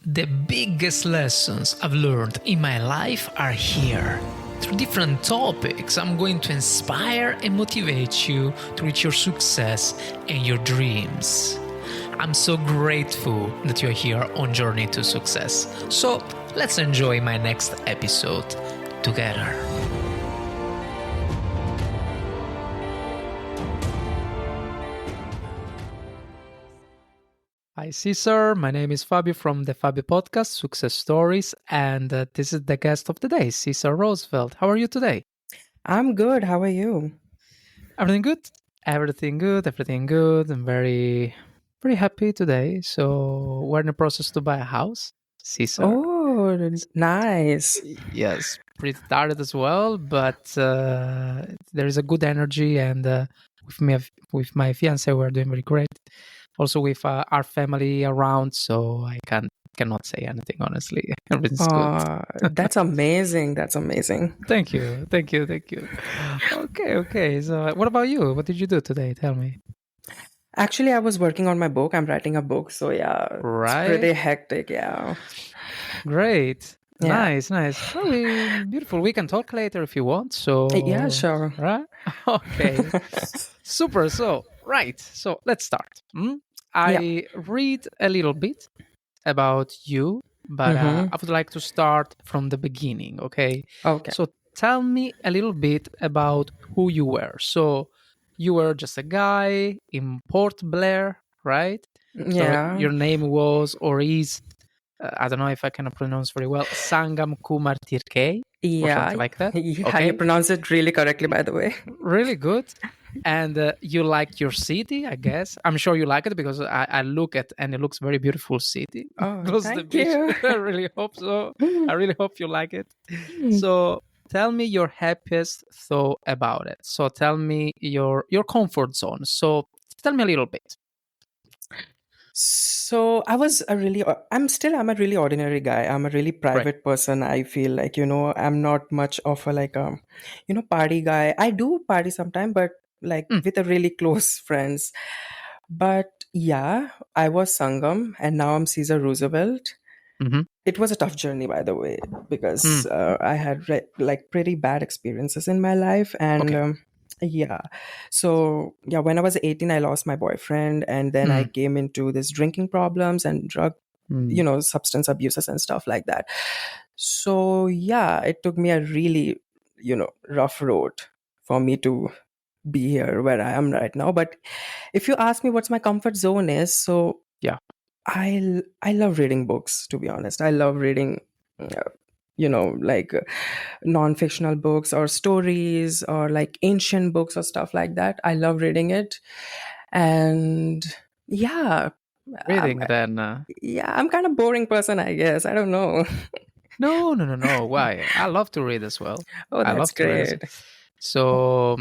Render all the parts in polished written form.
The biggest lessons I've learned in my life are here. Through different topics, I'm going to inspire and motivate you to reach your success and your dreams. I'm so grateful that you're here on Journey to Success. So let's enjoy my next episode together. Hi, Caesar. My name is Fabio from the Fabio podcast, Success Stories, and this is the guest of the day, Caesar Roosevelt. How are you today? I'm good. How are you? Everything good? Everything good. I'm very happy today. So we're in the process to buy a house, Caesar. Oh, nice. Yes, pretty tired as well, but there is a good energy, and with my fiance, we're doing very great. Also with our family around, so I cannot say anything, honestly. Everything's good. That's amazing. That's amazing. Thank you. Okay. So what about you? What did you do today? Tell me. Actually, I was working on my book. I'm writing a book, so yeah, it's Right. pretty hectic. Yeah. Great. Yeah. Nice. Well, beautiful. We can talk later if you want. So Yeah, sure. right? Okay. Super. So let's start. I read a little bit about you, but I would like to start from the beginning, okay? Okay. So tell me a little bit about who you were. So you were just a guy in Port Blair, right? Yeah. So your name was or is, I don't know if I can pronounce very well, Sangam Kumar Tirkey or Yeah. something like that. Yeah, Okay. you pronounce it really correctly, by the way. Really good. And you like your city, I guess. I'm sure you like it because I look at and it looks very beautiful city. Oh, Close to the thank beach. you. I really hope so. I really hope you like it. So tell me your happiest thought about it. So tell me your comfort zone. So tell me a little bit. So I'm a really ordinary guy. I'm a really private person. I feel like, I'm not much of a party guy. I do party sometime, but like with a really close friends. But yeah, I was Sangam and now I'm Caesar Roosevelt. Mm-hmm. It was a tough journey, by the way, because I had like pretty bad experiences in my life. And yeah. So, yeah, when I was 18, I lost my boyfriend. And then I came into this drinking problems and drug, substance abuses and stuff like that. So, yeah, it took me a really, rough road for me to be here where I am right now. But if you ask me what's my comfort zone is, so Yeah. I love reading books, to be honest. I love reading, like non-fictional books or stories or like ancient books or stuff like that. I love reading it. And yeah. Reading then. I'm kind of boring person, I guess. I don't know. No. Why? I love to read as well. Oh, I love that's to read as great. well. So,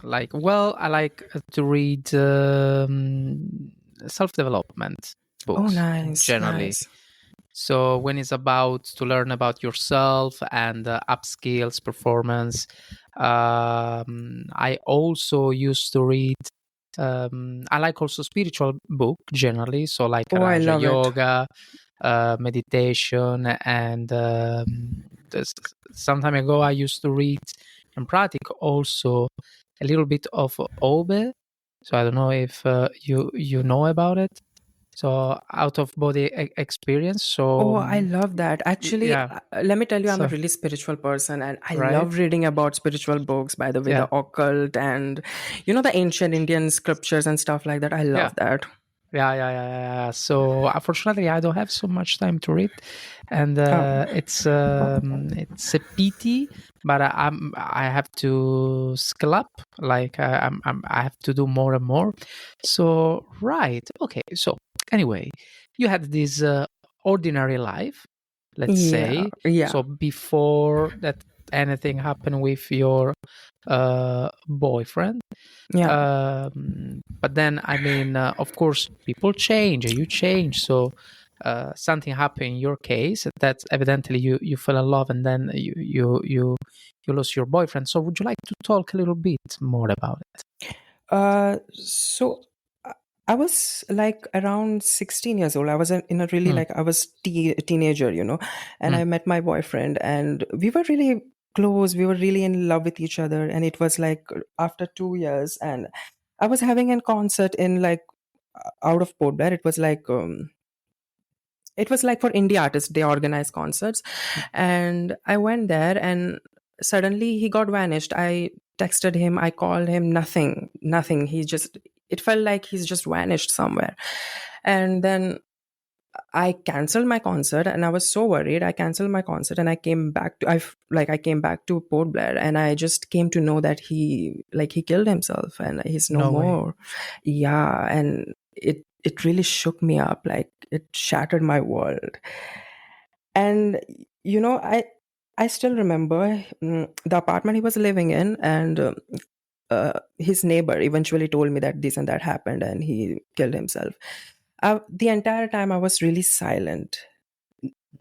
I like to read self-development books. Oh, nice. Generally. Nice. So when it's about to learn about yourself and upskills, performance, I also used to read. I like also spiritual book generally. So like Oh, I Raja love it. Yoga, meditation, and some time ago I used to read and practice also a little bit of Obe. So I don't know if you know about it. So out of body experience. So Oh, I love that. Actually, yeah. let me tell you, I'm a So really spiritual person and I right. love reading about spiritual books, by the way, Yeah. the occult and, the ancient Indian scriptures and stuff like that. I love that. Yeah. So unfortunately, I don't have so much time to read, and it's a pity. But I have to skill up. Like I have to do more and more. So right, okay. So anyway, you had this ordinary life, let's say. Yeah. So before that anything happened with your boyfriend. Yeah. But then, I mean, of course, people change, you change. So something happened in your case that evidently you fell in love, and then you lost your boyfriend. So would you like to talk a little bit more about it? So I was like around 16 years old. I was in a really Mm, like I was teenager, and mm, I met my boyfriend, and we were really close. We were really in love with each other, and it was like after 2 years, and I was having a concert in like out of Port Blair. It was like for indie artists, they organize concerts, mm. and I went there, and suddenly he got vanished. I texted him, I called him, nothing. It felt like he's just vanished somewhere. And then I canceled my concert, and I was so worried. I canceled my concert, and I came back to Port Blair, and I just came to know that he killed himself, and he's no No way. more. Yeah, and it really shook me up. Like it shattered my world. And I still remember the apartment he was living in, and his neighbor eventually told me that this and that happened, and he killed himself. The entire time I was really silent,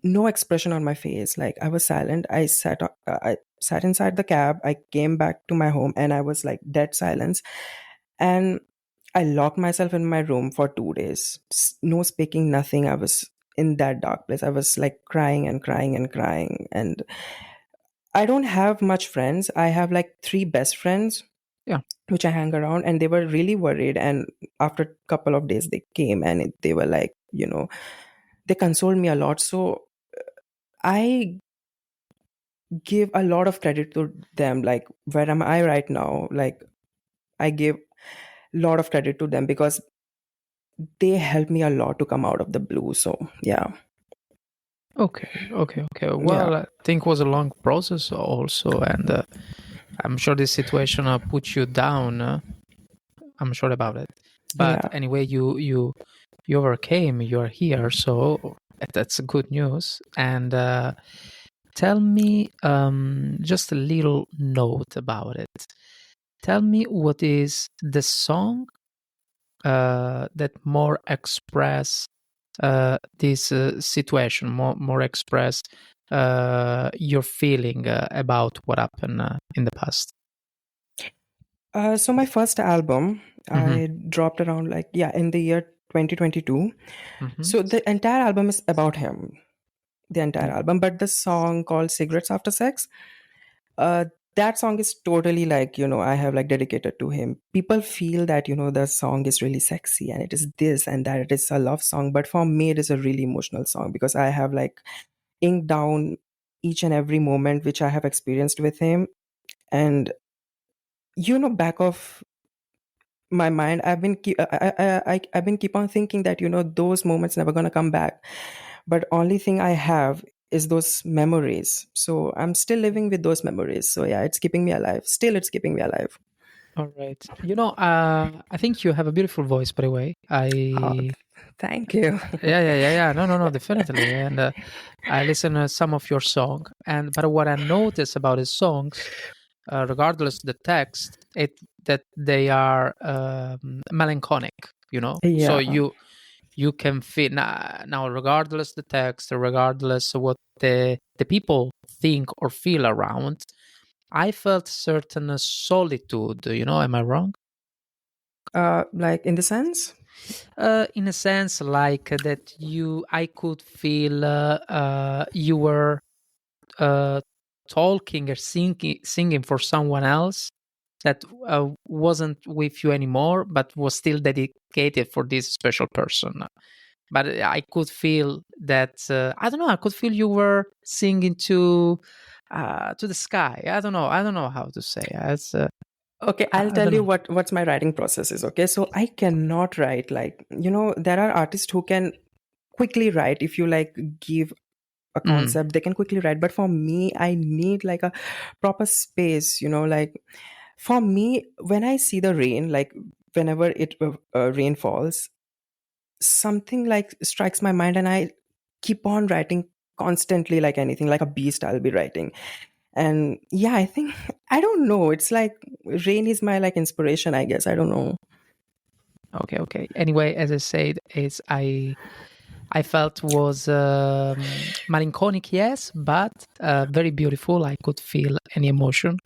no expression on my face. Like I was silent. I sat inside the cab. I came back to my home, and I was like dead silence. And I locked myself in my room for 2 days. No speaking, nothing. I was in that dark place. I was like crying and crying and crying. And I don't have much friends. I have like three best friends Yeah. which I hang around, and they were really worried. And after a couple of days, they came, and they were like, they consoled me a lot. So I give a lot of credit to them. Like, where am I right now? Like, I give a lot of credit to them because they helped me a lot to come out of the blue. So, yeah. Okay. Yeah. Well, I think it was a long process also, and I'm sure this situation put you down. I'm sure about it. But Yeah. anyway, you overcame. You're here, so that's good news. And tell me just a little note about it. Tell me what is the song that more express this situation, more express your feeling about what happened in the past. So my first album, Mm-hmm. I dropped around like, yeah, in the year 2022. Mm-hmm. So the entire album is about him, the entire Yeah. album. But the song called Cigarettes After Sex, uh, that song is totally like, I have like dedicated to him. People feel that, the song is really sexy and it is this and that, it is a love song. But for me, it is a really emotional song because I have like inked down each and every moment which I have experienced with him. And, back of my mind, I've been keep on thinking that those moments never gonna come back, but only thing I have is those memories. So I'm still living with those memories. So yeah, it's keeping me alive. Still, it's keeping me alive. All right. I think you have a beautiful voice, by the way. Oh, thank you. Yeah. No, definitely. And I listen to some of your song, but what I notice about his songs, regardless the text, that they are melancholic. So Yeah. you can feel now, regardless the text, regardless of what the people think or feel around. I felt certain solitude. Am I wrong? Like in the sense. In a sense, like that I could feel you were uh, talking or singing for someone else that wasn't with you anymore, but was still dedicated for this special person. But I could feel that I don't know. I could feel you were singing to the sky. I don't know how to say. It's Okay, I'll I tell don't you know. what's my writing process is. Okay, so I cannot write like, there are artists who can quickly write. If you like give a Mm, concept, they can quickly write. But for me, I need like a proper space. Like for me, when I see the rain, like whenever it rain falls, something like strikes my mind, and I keep on writing constantly, like anything, like a beast. I'll be writing. And yeah, I think I don't know. It's like rain is my like inspiration, I guess. I don't know. okay. Anyway, as I said, I felt was melancholic, yes, but very beautiful. I could feel any emotion,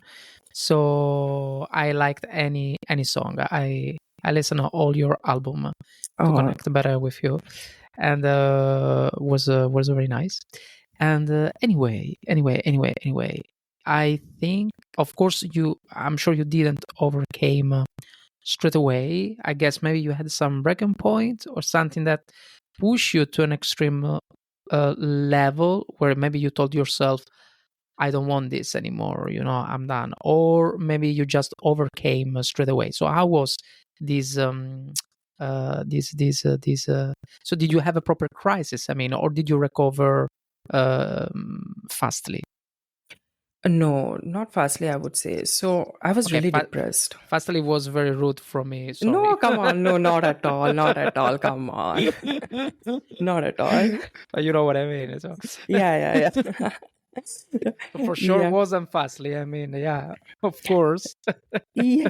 so I liked any song. I listened to all your album to Oh, connect better with you, and was very nice. And anyway, I think, of course, I'm sure you didn't overcame straight away. I guess maybe you had some breaking point or something that pushed you to an extreme level where maybe you told yourself, I don't want this anymore, I'm done. Or maybe you just overcame straight away. So how was this so did you have a proper crisis? I mean, or did you recover fastly? no, not fastly, I would say. So I was Okay, really depressed. fastly was very rude from me, sorry. No, come on. No, not at all. Not at all. Come on. Not at all. But you know what I mean. So Yeah, yeah, yeah. for sure Yeah. wasn't fastly. I mean, yeah, of course. Yeah.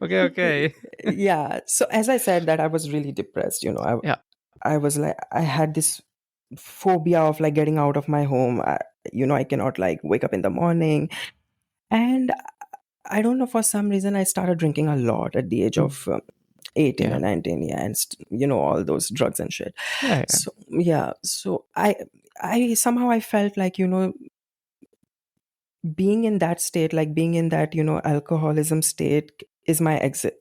Okay. Yeah. So as I said that I was really depressed, Yeah. I was like, I had this phobia of like getting out of my home. I cannot like wake up in the morning. And I don't know, for some reason, I started drinking a lot at the age Mm. of 18 Yeah. or 19. Yeah. And, all those drugs and shit. Yeah. So, yeah. So I somehow I felt like, being in that state, like being in that, alcoholism state is my exit,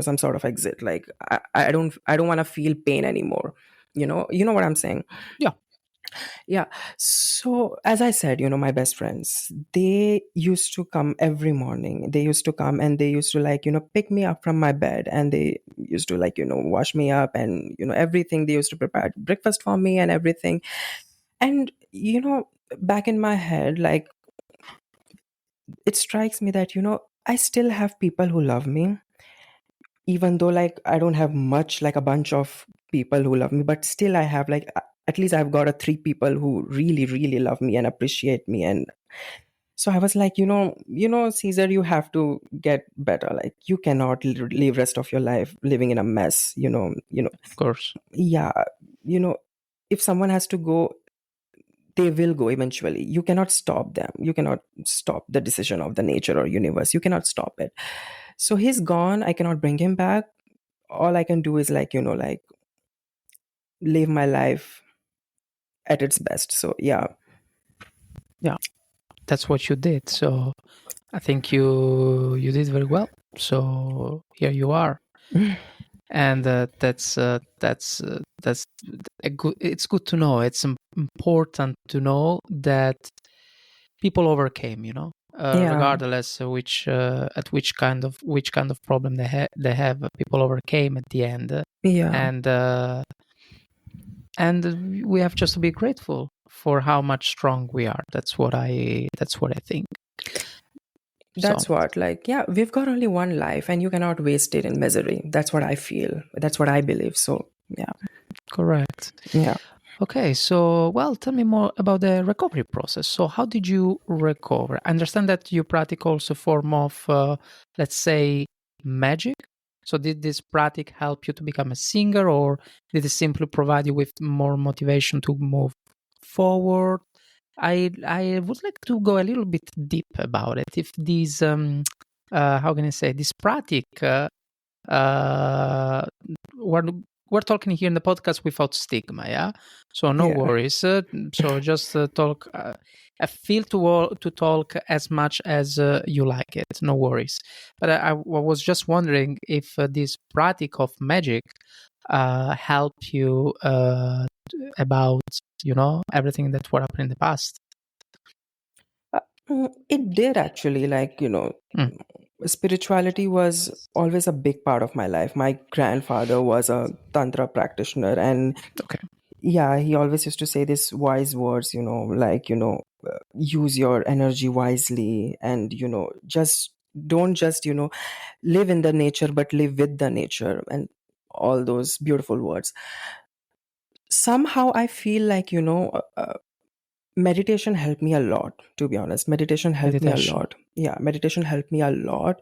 some sort of exit. Like I don't want to feel pain anymore. You know what I'm saying? Yeah. Yeah. So as I said, my best friends, they used to come every morning. They used to come and they used to like, pick me up from my bed, and they used to like, wash me up, and, everything. They used to prepare breakfast for me and everything. And, back in my head, like, it strikes me that, I still have people who love me, even though like I don't have much, like a bunch of people who love me, but still I have like, at least I've got a three people who really, really love me and appreciate me. And so I was like, Caesar, you have to get better. Like, you cannot live rest of your life living in a mess, Of course. yeah, you know, if someone has to go, they will go eventually. You cannot stop them. You cannot stop the decision of the nature or universe. You cannot stop it. So he's gone. I cannot bring him back. All I can do is like, like live my life at its best. So yeah. Yeah. That's what you did. So I think you did very well. So here you are. And that's a good. It's good to know. It's important to know that people overcame. Yeah. Regardless of which kind of problem they have, people overcame at the end, Yeah. and we have just to be grateful for how much strong we are. That's what I think. So That's what, like, yeah, we've got only one life and you cannot waste it in misery. That's what I feel. That's what I believe. So yeah. correct. Yeah. Okay, so, well, tell me more about the recovery process. So how did you recover? I understand that you practice also form of, let's say, magic. So did this practice help you to become a singer, or did it simply provide you with more motivation to move forward? I would like to go a little bit deep about it. If these, how can I say, this practice, uh, we're we're talking here in the podcast without stigma, yeah. So no Yeah. worries. So just talk. Feel to talk as much as you like it. No worries. But I was just wondering if this practice of magic helped you about everything that what happened in the past. It did actually, like, Mm, spirituality was always a big part of my life. My grandfather was a Tantra practitioner, and okay. yeah, he always used to say these wise words, like, use your energy wisely, and, just don't just, live in the nature, but live with the nature, and all those beautiful words. Somehow I feel like, meditation helped me a lot, to be honest. Meditation helped me a Meditation. lot. Yeah, meditation helped me a lot.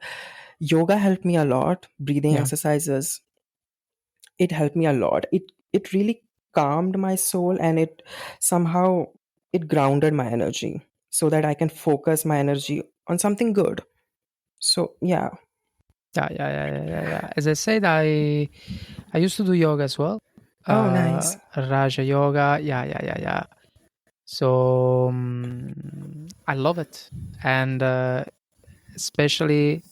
Yoga helped me a lot. Breathing Yeah. exercises, it helped me a lot. It really calmed my soul, and it somehow, it grounded my energy so that I can focus my energy on something good. So yeah. Yeah. As I said, I used to do yoga as well. Oh, nice. Raja yoga. Yeah. So I love it, and especially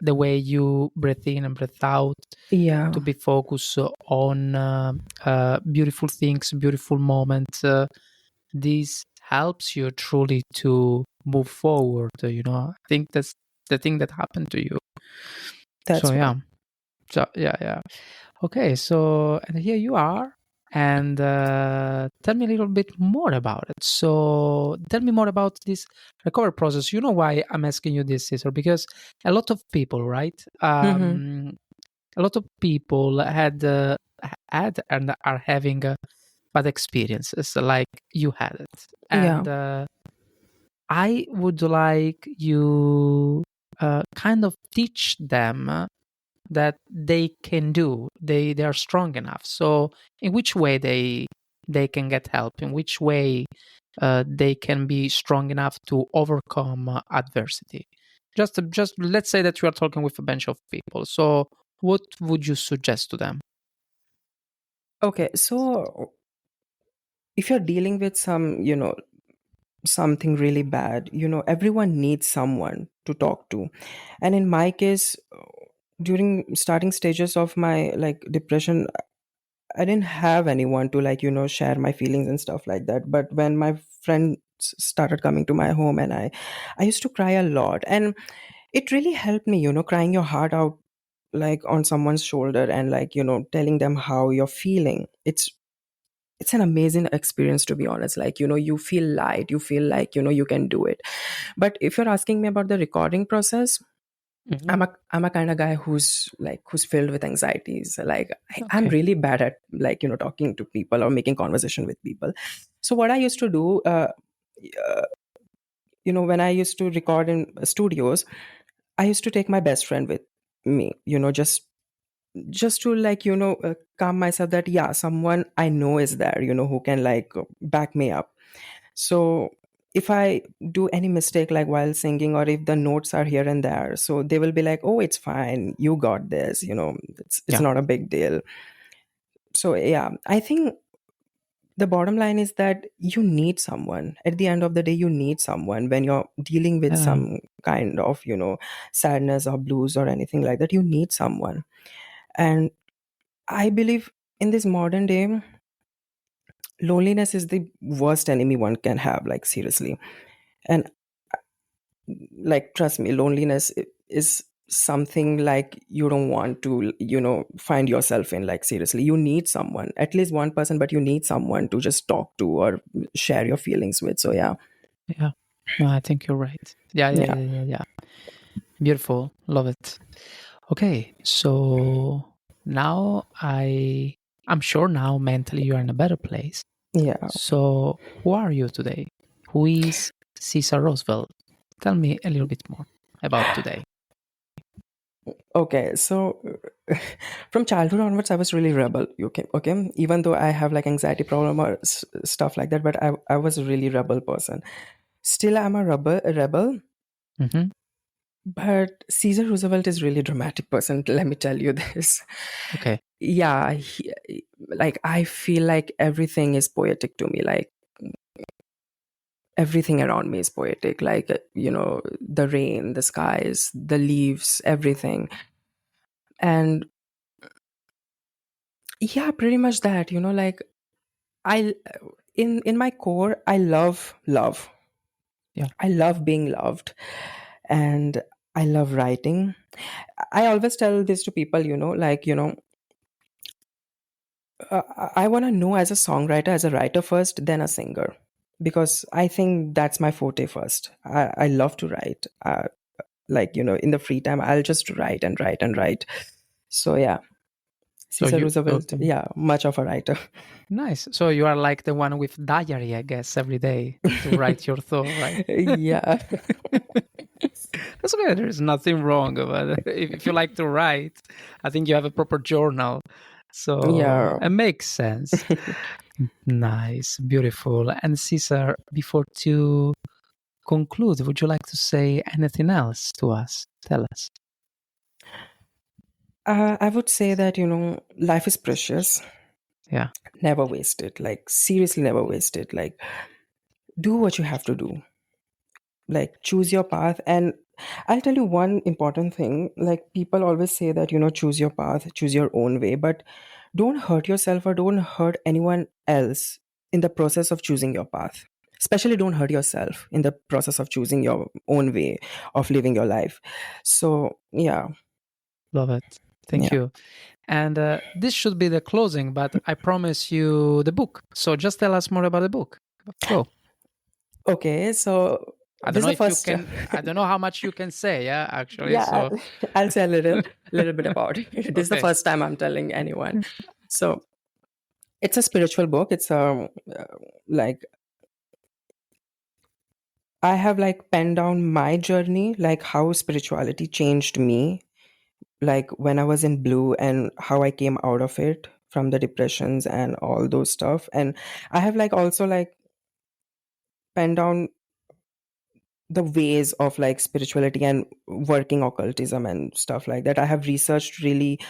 the way you breathe in and breathe out Yeah, to be focused on beautiful things, beautiful moments. This helps you truly to move forward. I think that's the thing that happened to you. So that's right. yeah. Yeah. Okay, so and here you are, and tell me a little bit more about it. So tell me more about this recovery process. You know why I'm asking you this, Cesar? Because a lot of people, right? Mm-hmm. A lot of people had and are having bad experiences like you had it, Yeah, and I would like you kind of teach them that they can do. They are strong enough. So in which way they can get help? In which way they can be strong enough to overcome adversity? Just let's say that you are talking with a bunch of people. So what would you suggest to them? okay. So if you're dealing with something really bad, everyone needs someone to talk to. And in my case, during starting stages of my like depression, I didn't have anyone to like share my feelings and stuff like that. But when my friends started coming to my home, and I used to cry a lot, and it really helped me, crying your heart out like on someone's shoulder, and like telling them how you're feeling. It's an amazing experience, to be honest. Like you feel light, you feel like you can do it. But if you're asking me about the recording process, Hmm. I'm a kind of guy who's filled with anxieties. Like I'm Okay. really bad at like talking to people or making conversation with people. So what I used to do, uh, when I used to record in studios, I used to take my best friend with me, just to like calm myself, that yeah, someone I know is there, who can like back me up. So if I do any mistake like while singing, or if the notes are here and there, so they will be like, oh, it's fine, you got this, it's Yeah. not a big deal. So yeah, I think the bottom line is that you need someone. At the end of the day, you need someone when you're dealing with Yeah. some kind of sadness or blues or anything like that. You need someone. And I believe in this modern day, loneliness is the worst enemy one can have, like seriously. And like trust me, loneliness is something like you don't want to find yourself in. Like seriously, you need someone, at least one person, but you need someone to just talk to or share your feelings with. So yeah. Yeah. No, I think you're right. Yeah. Yeah. Beautiful. Love it. Okay, so now I'm sure now mentally you are in a better place. Yeah. So who are you today? Who is Caesar Roosevelt? Tell me a little bit more about today. Okay, so from childhood onwards, I was really rebel. Okay, even though I have like anxiety problem or stuff like that, but I was a really rebel person. Still, I'm a rebel. Hmm. But Caesar Roosevelt is really dramatic person. Let me tell you this. Okay. Yeah, like I feel like everything is poetic to me. Like everything around me is poetic. Like the rain, the skies, the leaves, everything. And yeah, pretty much that. Like I in my core, I love love. Yeah. I love being loved, and I love writing. I always tell this to people. Like I want to know as a songwriter, as a writer first, then a singer, because I think that's my forte first. I love to write. Like in the free time, I'll just write and write and write. So yeah, So Caesar you Roosevelt, okay. yeah, much of a writer. Nice. So you are like the one with diary, I guess, every day to write your thought, right? Yeah, That's okay. There's nothing wrong about it. If you like to write, I think you have a proper journal. So yeah. it makes sense. Nice, beautiful. And Caesar, before to conclude, would you like to say anything else to us? Tell us. I would say that, life is precious. Yeah. Never waste it. Like, seriously, never waste it. Like, do what you have to do. Like, choose your path. And I'll tell you one important thing. Like, people always say that, choose your path, choose your own way, but don't hurt yourself or don't hurt anyone else in the process of choosing your path. Especially don't hurt yourself in the process of choosing your own way of living your life. So, yeah. Love it. Thank Yeah. you. And this should be the closing, but I promise you the book. So just tell us more about the book. Go. Okay, so I don't this is know the if you first. can. I don't know how much you can say. Yeah, actually. Yeah, So I'll say a little bit about it. This is the okay. first time I'm telling anyone. So it's a spiritual book. It's like I have like penned down my journey, like how spirituality changed me, like when I was in blue and how I came out of it from the depressions and all those stuff. And I have like also like penned down the ways of like spirituality and working occultism and stuff like that. I have researched really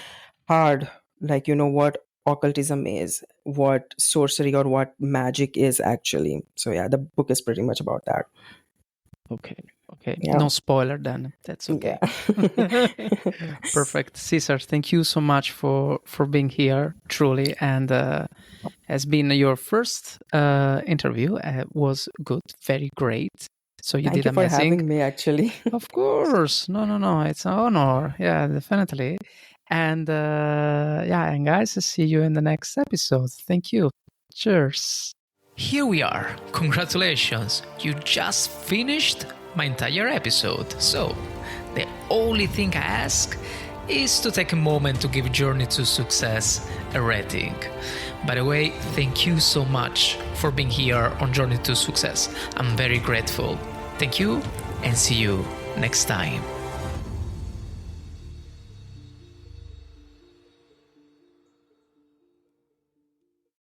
hard, like, what occultism is, what sorcery or what magic is actually. So yeah, the book is pretty much about that. Okay. Okay. Yeah. No spoiler then. That's okay. Yeah. Perfect. Caesar, thank you so much for being here, truly. And has been your first interview. Was good, very great. So you Thank did you for amazing. having me, actually. Of course. No. It's an honor. Yeah, definitely. And yeah, and guys, I'll see you in the next episode. Thank you. Cheers. Here we are. Congratulations. You just finished my entire episode. So, the only thing I ask is to take a moment to give Journey to Success a rating. By the way, thank you so much for being here on Journey to Success. I'm very grateful. Thank you and see you next time.